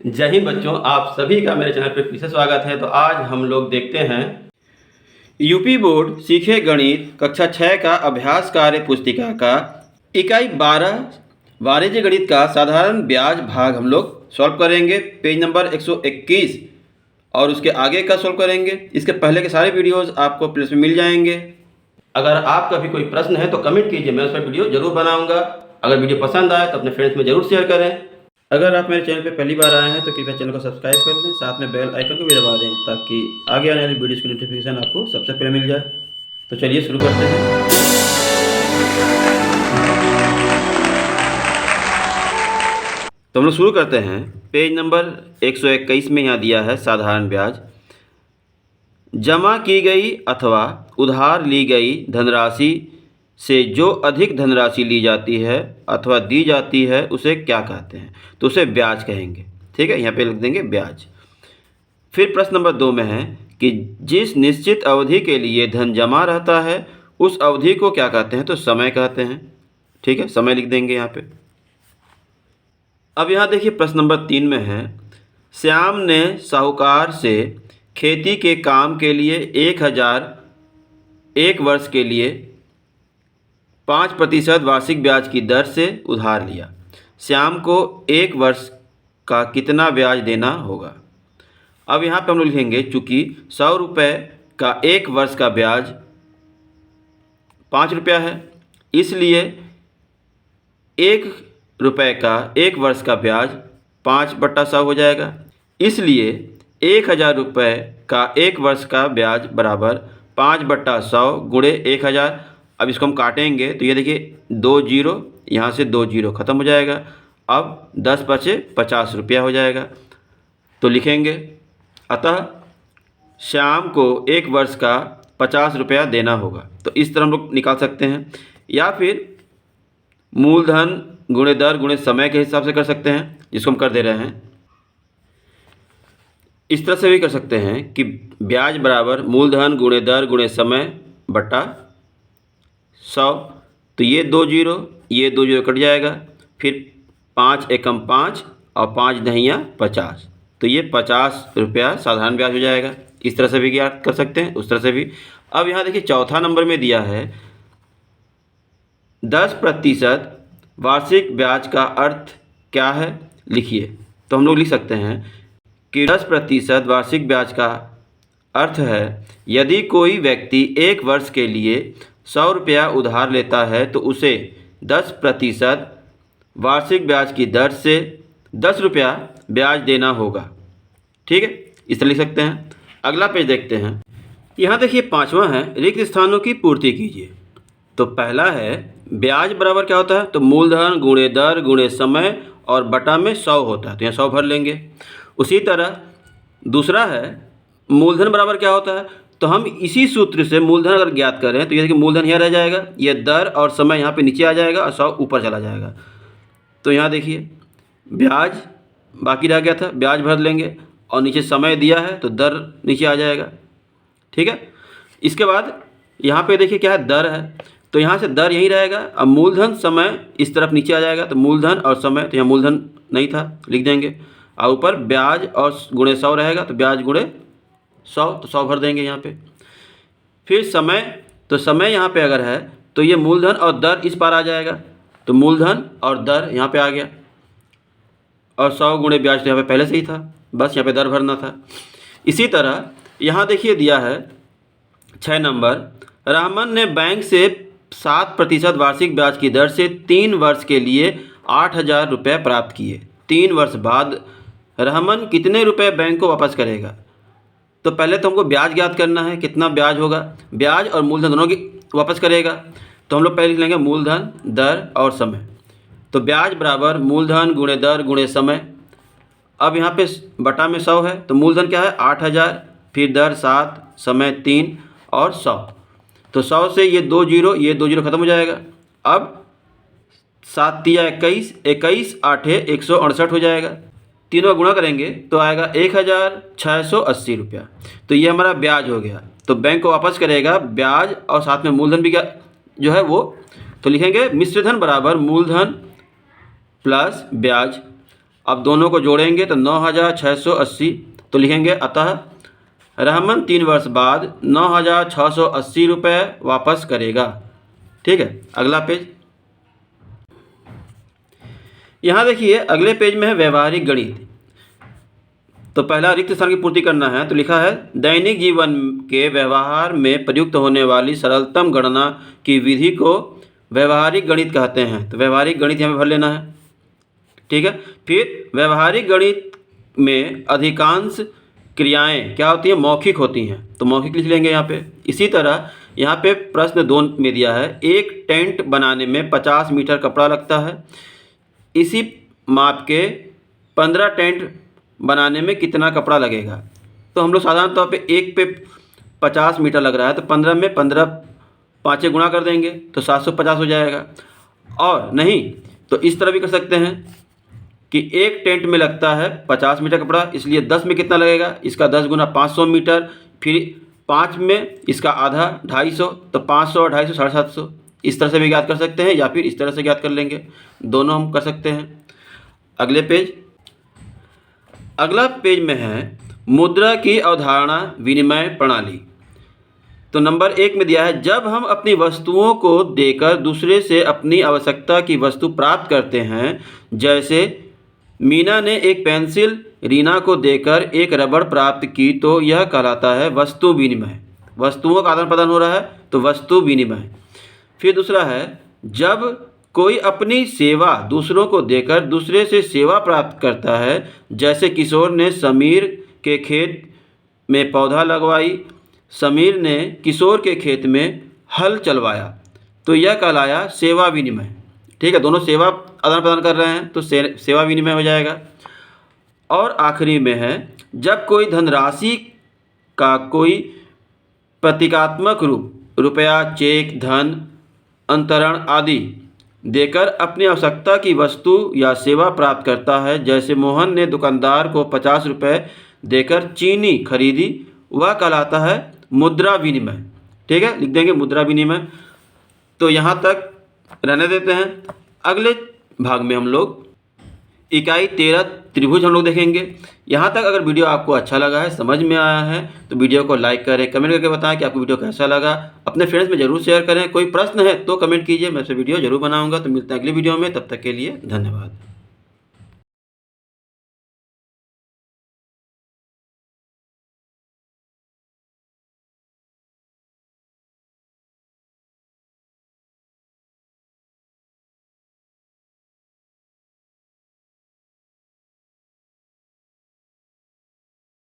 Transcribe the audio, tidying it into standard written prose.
जय हिंद बच्चों, आप सभी का मेरे चैनल पर फिर से स्वागत है। तो आज हम लोग देखते हैं यूपी बोर्ड सीखे गणित कक्षा 6 का अभ्यास कार्य पुस्तिका का इकाई 12 वाणिज्य गणित का साधारण ब्याज भाग हम लोग सॉल्व करेंगे। पेज नंबर 121 और उसके आगे का सॉल्व करेंगे। इसके पहले के सारे वीडियोस आपको प्लेलिस्ट में मिल जाएंगे। अगर आपका भी कोई प्रश्न है तो कमेंट कीजिए, मैं उस पर वीडियो जरूर बनाऊंगा। अगर वीडियो पसंद आए तो अपने फ्रेंड्स में जरूर शेयर करें। अगर आप मेरे चैनल पे पहली बार आए हैं तो कृपया चैनल को सब्सक्राइब कर लें, साथ में बेल आइकन को भी दबा दें ताकि आगे आने वाली वीडियोस की नोटिफिकेशन आपको सबसे पहले मिल जाए। तो चलिए शुरू करते हैं। तो हम लोग शुरू करते हैं। पेज नंबर 121 में यहाँ दिया है साधारण ब्याज। जमा की गई अथवा उधार ली गई धनराशि से जो अधिक धनराशि ली जाती है अथवा दी जाती है उसे क्या कहते हैं? तो उसे ब्याज कहेंगे। ठीक है, यहाँ पे लिख देंगे ब्याज। फिर प्रश्न नंबर 2 में है कि जिस निश्चित अवधि के लिए धन जमा रहता है उस अवधि को क्या कहते हैं? तो समय कहते हैं। ठीक है, समय लिख देंगे यहाँ पे। अब यहाँ देखिए प्रश्न नंबर 3 में है, श्याम ने साहूकार से खेती के काम के लिए 1000 एक वर्ष के लिए 5% वार्षिक ब्याज की दर से उधार लिया। श्याम को एक वर्ष का कितना ब्याज देना होगा? अब यहाँ पे हम लोग लिखेंगे, चूँकि 100 रुपये का एक वर्ष का ब्याज 5 रुपया है, इसलिए 1 रुपये का एक वर्ष का ब्याज 5/100 हो जाएगा। इसलिए 1000 रुपये का एक वर्ष का ब्याज बराबर 5/100 गुणे 1000। अब इसको हम काटेंगे तो ये देखिए 2 जीरो, यहाँ से 2 जीरो खत्म हो जाएगा। अब 10 बचे 50 रुपया हो जाएगा। तो लिखेंगे, अतः श्याम को एक वर्ष का 50 रुपया देना होगा। तो इस तरह हम लोग निकाल सकते हैं, या फिर मूलधन गुणे दर गुणे समय के हिसाब से कर सकते हैं, जिसको हम कर दे रहे हैं। इस तरह से भी कर सकते हैं कि ब्याज बराबर मूलधन गुणे दर गुणे समय बटा 100। तो ये 2 जीरो, ये 2 जीरो कट जाएगा। फिर 5 एकम 5 और 5 दहियाँ 50। तो ये 50 रुपया साधारण ब्याज हो जाएगा। इस तरह से भी ज्ञात कर सकते हैं, उस तरह से भी। अब यहाँ देखिए चौथा नंबर में दिया है 10% वार्षिक ब्याज का अर्थ क्या है? लिखिए। तो हम लोग लिख सकते हैं कि 10% वार्षिक ब्याज का अर्थ है, यदि कोई व्यक्ति एक वर्ष के लिए 100 रुपया उधार लेता है तो उसे 10% वार्षिक ब्याज की दर से 10 रुपया ब्याज देना होगा। ठीक है, इस तरह लिख सकते हैं। अगला पेज देखते हैं। यहाँ देखिए 5वां है, रिक्त स्थानों की पूर्ति कीजिए। तो पहला है ब्याज बराबर क्या होता है? तो मूलधन गुणे दर गुणे समय और बटा में 100 होता है, तो यहाँ 100 भर लेंगे। उसी तरह दूसरा है मूलधन बराबर क्या होता है? तो हम इसी सूत्र से मूलधन अगर ज्ञात करें तो ये देखिए मूलधन यहाँ रह जाएगा, ये दर और समय यहाँ पे नीचे आ जाएगा और 100 ऊपर चला जाएगा। तो यहाँ देखिए ब्याज बाकी रह गया था, ब्याज भर लेंगे और नीचे समय दिया है तो दर नीचे आ जाएगा। ठीक है, इसके बाद यहाँ पे देखिए क्या है, दर है, तो यहाँ से दर यहीं रहेगा। अब मूलधन समय इस तरफ नीचे आ जाएगा, तो मूलधन और समय, तो यहाँ मूलधन नहीं था, लिख देंगे। और ऊपर ब्याज और गुणे 100 रहेगा, तो ब्याज गुणे 100, तो 100 भर देंगे यहाँ पे। फिर समय, तो समय यहाँ पे अगर है तो ये मूलधन और दर इस पार आ जाएगा, तो मूलधन और दर यहाँ पे आ गया। और 100 गुणे ब्याज तो यहाँ पे पहले से ही था, बस यहाँ पे दर भरना था। इसी तरह यहाँ देखिए दिया है 6 नंबर, रहमान ने बैंक से 7% वार्षिक ब्याज की दर से 3 वर्ष के लिए 8000 रुपये प्राप्त किए। 3 वर्ष बाद रहमान कितने रुपए बैंक को वापस करेगा? तो पहले तो हमको ब्याज ज्ञात करना है, कितना ब्याज होगा। ब्याज और मूलधन दोनों की वापस करेगा, तो हम लोग पहले लिख लेंगे मूलधन दर और समय। तो ब्याज बराबर मूलधन गुणे दर गुणे समय। अब यहाँ पे बटा में 100 है, तो मूलधन क्या है 8000, फिर दर 7, समय 3 और 100। तो 100 से ये 2 जीरो, ये 2 जीरो खत्म हो जाएगा। अब 7 तिया 21, 21 8 168 हो जाएगा। तीनों गुणा करेंगे तो आएगा 1680 रुपया। तो ये हमारा ब्याज हो गया। तो बैंक को वापस करेगा ब्याज और साथ में मूलधन भी क्या जो है वो। तो लिखेंगे मिश्रधन बराबर मूलधन प्लस ब्याज अब दोनों को जोड़ेंगे तो 9,680, तो लिखेंगे अतः रहमान 3 वर्ष बाद 9,680 रुपये वापस करेगा। ठीक है, अगला पेज। यहाँ देखिए अगले पेज में है व्यवहारिक गणित। तो पहला रिक्त स्थान की पूर्ति करना है, तो लिखा है दैनिक जीवन के व्यवहार में प्रयुक्त होने वाली सरलतम गणना की विधि को व्यवहारिक गणित कहते हैं। तो व्यवहारिक गणित यहाँ पे भर लेना है। ठीक है, फिर व्यवहारिक गणित में अधिकांश क्रियाएं क्या होती हैं, मौखिक होती हैं, तो मौखिक लिख लेंगे यहाँ पे। इसी तरह यहाँ पे प्रश्न 2 में दिया है एक टेंट बनाने में 50 मीटर कपड़ा लगता है, इसी माप के 15 टेंट बनाने में कितना कपड़ा लगेगा। तो हम लोग साधारण तौर पे एक पे 50 मीटर लग रहा है, तो 15 में 15 पाँचें गुणा कर देंगे तो 750 हो जाएगा। और नहीं तो इस तरह भी कर सकते हैं कि एक टेंट में लगता है 50 मीटर कपड़ा, इसलिए 10 में कितना लगेगा, इसका 10 गुना 500 मीटर, फिर 5 में इसका आधा 250, तो 500 और 250 750। इस तरह से भी ज्ञात कर सकते हैं या फिर इस तरह से ज्ञात कर लेंगे, दोनों हम कर सकते हैं। अगले पेज। अगला पेज में है मुद्रा की अवधारणा विनिमय प्रणाली। तो नंबर 1 में दिया है जब हम अपनी वस्तुओं को देकर दूसरे से अपनी आवश्यकता की वस्तु प्राप्त करते हैं, जैसे मीना ने एक पेंसिल रीना को देकर एक रबड़ प्राप्त की, तो यह कहलाता है वस्तु विनिमय। वस्तुओं का आदान प्रदान हो रहा है तो वस्तु विनिमय। फिर दूसरा है जब कोई अपनी सेवा दूसरों को देकर दूसरे से सेवा प्राप्त करता है, जैसे किशोर ने समीर के खेत में पौधा लगवाई, समीर ने किशोर के खेत में हल चलवाया, तो यह कहलाया सेवा विनिमय। ठीक है, दोनों सेवा आदान प्रदान कर रहे हैं तो सेवा विनिमय हो जाएगा। और आखिरी में है जब कोई धनराशि का कोई प्रतीकात्मक रूप रुपया, चेक, धन, अंतरण आदि देकर अपनी आवश्यकता की वस्तु या सेवा प्राप्त करता है, जैसे मोहन ने दुकानदार को 50 रुपये देकर चीनी खरीदी, वह कहलाता है मुद्रा विनिमय। ठीक है, लिख देंगे मुद्रा विनिमय। तो यहाँ तक रहने देते हैं। अगले भाग में हम लोग इकाई 13 त्रिभुज हम लोग देखेंगे। यहाँ तक अगर वीडियो आपको अच्छा लगा है, समझ में आया है, तो वीडियो को लाइक करें, कमेंट करके बताएं कि आपको वीडियो कैसा लगा। अपने फ्रेंड्स में जरूर शेयर करें। कोई प्रश्न है तो कमेंट कीजिए, मैं इस वीडियो जरूर बनाऊंगा। तो मिलते हैं अगली वीडियो में, तब तक के लिए धन्यवाद।